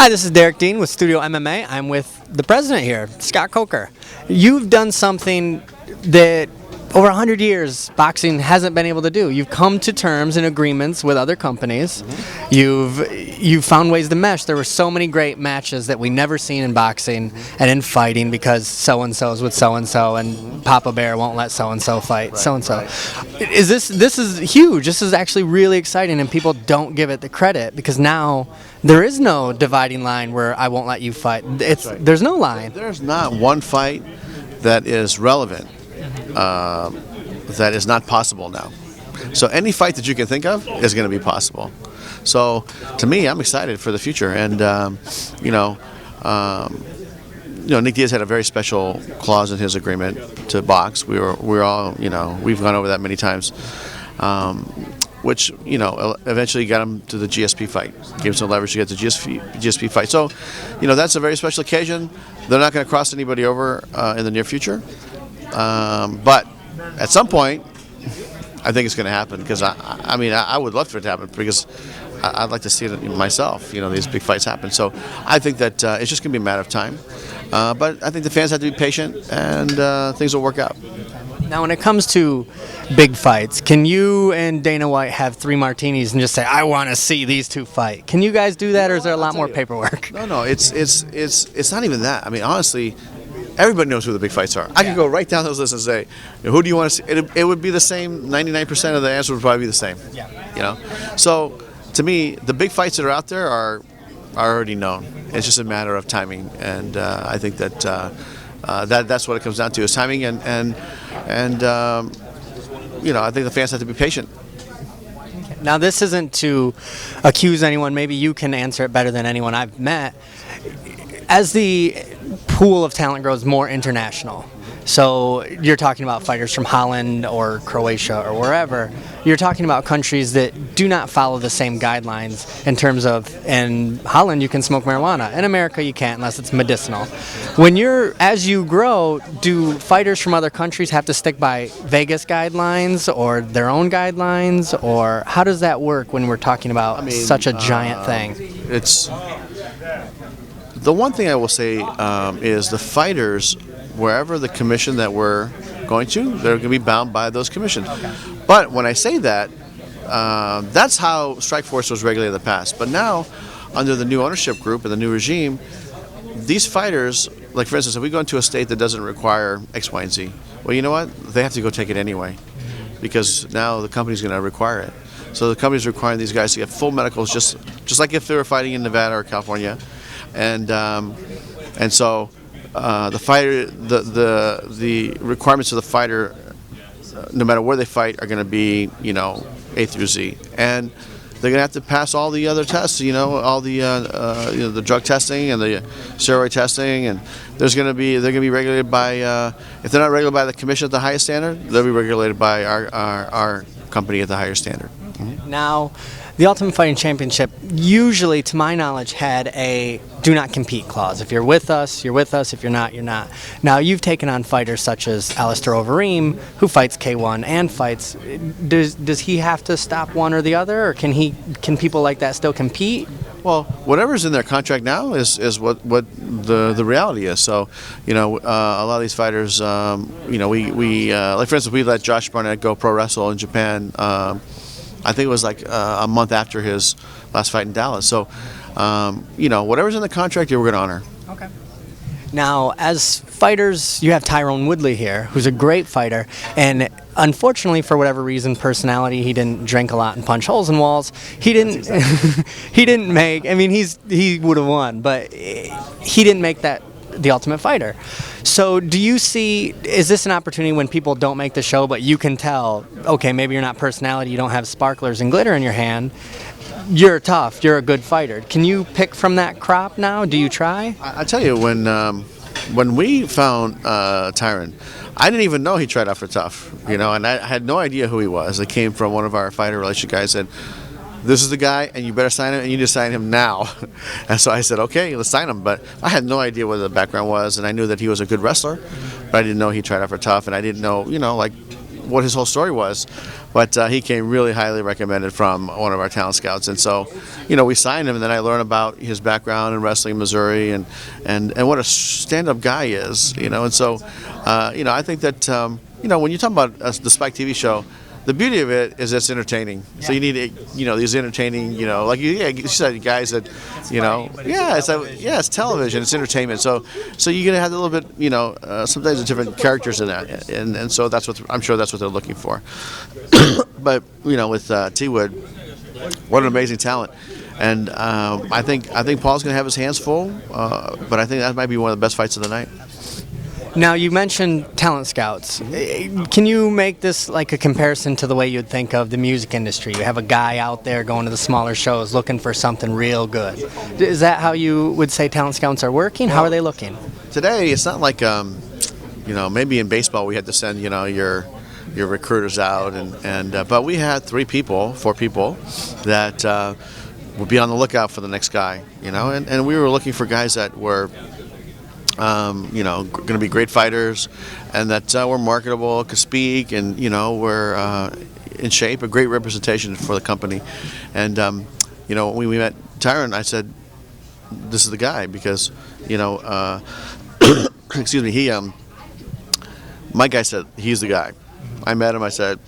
Hi, this is Derek Dean with Studio MMA. I'm with the president here, Scott Coker. You've done something that over 100 years boxing hasn't been able to do. You've come to terms and agreements with other companies. You've found ways to mesh. There were so many great matches that we never seen in boxing and in fighting because so-and-so's with so-and-so and Papa Bear won't let so-and-so fight so-and-so. This is huge. This is actually really exciting, and people don't give it the credit because now there is no dividing line where I won't let you fight. There's no line. There's not one fight that is relevant. That is not possible now. So any fight that you can think of is going to be possible. So to me, I'm excited for the future. And Nick Diaz had a very special clause in his agreement to box. We're all we've gone over that many times. Which eventually got him to the GSP fight, gave him some leverage to get the GSP fight. So, that's a very special occasion. They're not going to cross anybody over in the near future. But at some point, I think it's going to happen because I would love for it to happen because I'd like to see it myself. These big fights happen. So I think that it's just going to be a matter of time. But I think the fans have to be patient and things will work out. Now, when it comes to big fights, can you and Dana White have 3 martinis and just say, "I want to see these two fight"? Can you guys do that, or is there a lot more paperwork? No, it's not even that. I mean, honestly, everybody knows who the big fights are. I could go right down those lists and say, "Who do you want to see?" It would be the same. 99% of the answer would probably be the same. Yeah. So, to me, the big fights that are out there are already known. It's just a matter of timing, and I think that. That's what it comes down to is timing, and I think the fans have to be patient. Now, this isn't to accuse anyone. Maybe you can answer it better than anyone I've met. As the pool of talent grows more international, so you're talking about fighters from Holland or Croatia or wherever, you're talking about countries that do not follow the same guidelines in terms of, in Holland you can smoke marijuana, in America you can't unless it's medicinal. As you grow, do fighters from other countries have to stick by Vegas guidelines or their own guidelines, or how does that work when we're talking about such a giant thing? It's the one thing I will say is the fighters, wherever the commission that we're going to, they're going to be bound by those commissions. But when I say that, that's how Strikeforce was regulated in the past. But now, under the new ownership group and the new regime, these fighters, like for instance, if we go into a state that doesn't require X, Y, and Z, well, you know what? They have to go take it anyway because now the company's going to require it. So the company's requiring these guys to get full medicals, just like if they were fighting in Nevada or California, and so. The fighter, the requirements of the fighter, no matter where they fight, are going to be, A through Z, and they're going to have to pass all the other tests, all the the drug testing and the steroid testing, and they're going to be regulated by, if they're not regulated by the commission at the highest standard, they'll be regulated by our company at the higher standard. Now, the Ultimate Fighting Championship usually, to my knowledge, had a do not compete clause. If you're with us, you're with us. If you're not, you're not. Now, you've taken on fighters such as Alistair Overeem, who fights K1 and fights. Does he have to stop one or the other, or can people like that still compete? Well, whatever's in their contract now is what the reality is. So, a lot of these fighters, we like for instance, we let Josh Barnett go pro wrestle in Japan. I think it was like a month after his last fight in Dallas. So, whatever's in the contract, we're going to honor. Okay. Now, as fighters, you have Tyrone Woodley here, who's a great fighter, and unfortunately, for whatever reason, personality, he didn't drink a lot and punch holes in walls. He didn't. He didn't make. I mean, he would have won, but he didn't make that the Ultimate Fighter. So do you see, is this an opportunity when people don't make the show, but you can tell, okay, maybe you're not personality, you don't have sparklers and glitter in your hand, you're tough, you're a good fighter. Can you pick from that crop now? Do you try? I tell you, when we found Tyron, I didn't even know he tried out for tough, and I had no idea who he was. It came from one of our fighter relationship guys said, "This is the guy, and you better sign him, and you need to sign him now." And so I said, "Okay, let's sign him." But I had no idea what the background was, and I knew that he was a good wrestler, but I didn't know he tried out for tough, and I didn't know, what his whole story was, but he came really highly recommended from one of our talent scouts, and so, we signed him, and then I learned about his background in wrestling in Missouri, and what a stand-up guy is, and so, I think that, when you talk about the Spike TV show, the beauty of it is it's entertaining. Yeah. So you need, these entertaining, like you said, guys that, it's television, it's entertainment. So you're gonna have a little bit, sometimes different characters in that, and so I'm sure that's what they're looking for. But with T Wood, what an amazing talent. And I think Paul's gonna have his hands full, but I think that might be one of the best fights of the night. Now, you mentioned talent scouts. Can you make this like a comparison to the way you'd think of the music industry? You have a guy out there going to the smaller shows looking for something real good. Is that how you would say talent scouts are working? How are they looking? Today, it's not like, maybe in baseball we had to send, your recruiters out, but we had 4 people that would be on the lookout for the next guy, and we were looking for guys that were going to be great fighters, and that were marketable, could speak, and were in shape, a great representation for the company. And when we met Tyron, I said, "This is the guy," because excuse me, my guy said he's the guy. I met him. I said,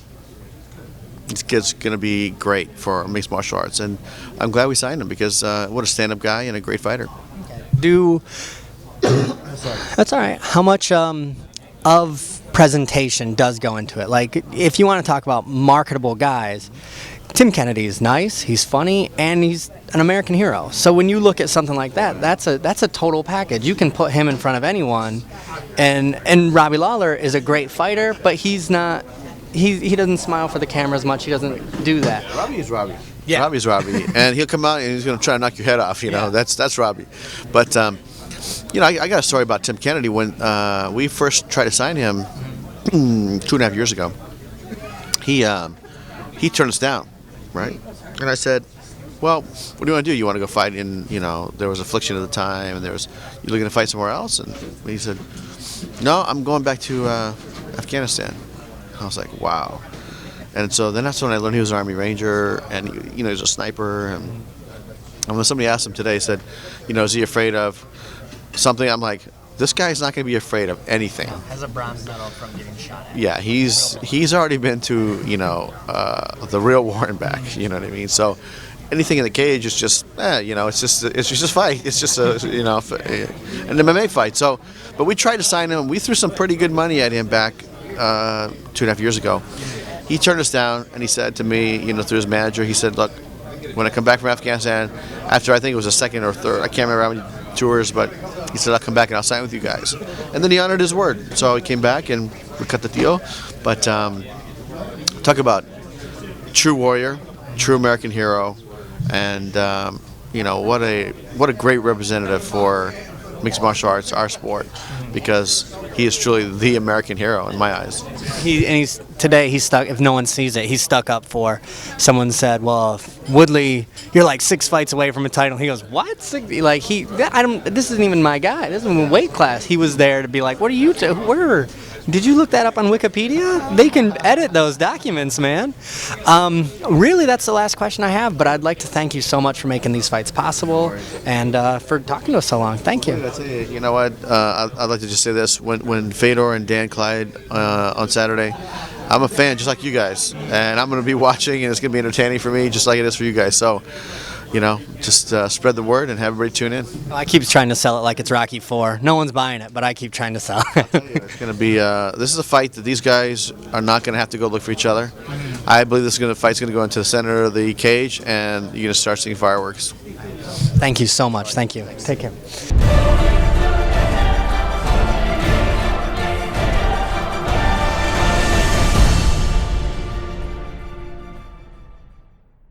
"This kid's going to be great for mixed martial arts," and I'm glad we signed him because what a stand-up guy and a great fighter. That's all right. How much of presentation does go into it? Like, if you want to talk about marketable guys, Tim Kennedy is nice, he's funny, and he's an American hero. So when you look at something like that, that's a total package. You can put him in front of anyone, and Robbie Lawler is a great fighter, but he's not. He doesn't smile for the camera as much. He doesn't do that. Robbie is Robbie. Yeah. Robbie's Robbie, and he'll come out and he's going to try to knock your head off. That's Robbie, but. I got a story about Tim Kennedy. When we first tried to sign him 2.5 years ago, he turned us down, right? And I said, "Well, what do you want to do? You want to go fight in, there was Affliction at the time, and you looking to fight somewhere else?" And he said, "No, I'm going back to Afghanistan." I was like, "Wow." And so then that's when I learned he was an Army Ranger, and he was a sniper. And when somebody asked him today, he said, "Is he afraid of something?" I'm like, this guy's not going to be afraid of anything. Has a bronze medal from getting shot at. Yeah, he's already been to the real war and back. You know what I mean? So anything in the cage is just it's just a fight. It's just an MMA fight. So, but we tried to sign him. We threw some pretty good money at him back 2.5 years ago. He turned us down, and he said to me, through his manager, he said, "Look, when I come back from Afghanistan, after I think it was a second or third, I can't remember how many tours, but he said, I'll come back and I'll sign with you guys." And then he honored his word. So he came back and we cut the deal. But talk about true warrior, true American hero, and what a great representative for mixed martial arts, our sport, because he is truly the American hero in my eyes. He's stuck. If no one sees it, he's stuck up for. Someone said, "Well, Woodley, you're like 6 fights away from a title." He goes, "What?" This isn't even my guy. This isn't even weight class. He was there to be like, "What are you? Where? Did you look that up on Wikipedia? They can edit those documents, man." Really, that's the last question I have, but I'd like to thank you so much for making these fights possible and for talking to us so long. Thank you. You know what? I'd like to just say this. When Fedor and Dan Clyde on Saturday, I'm a fan just like you guys, and I'm going to be watching, and it's going to be entertaining for me just like it is for you guys. So, just spread the word and have everybody tune in. Well, I keep trying to sell it like it's Rocky IV. No one's buying it, but I keep trying to sell it. It's going to be. This is a fight that these guys are not going to have to go look for each other. I believe this fight's going to go into the center of the cage, and you're going to start seeing fireworks. Thank you so much. Thank you. Take care.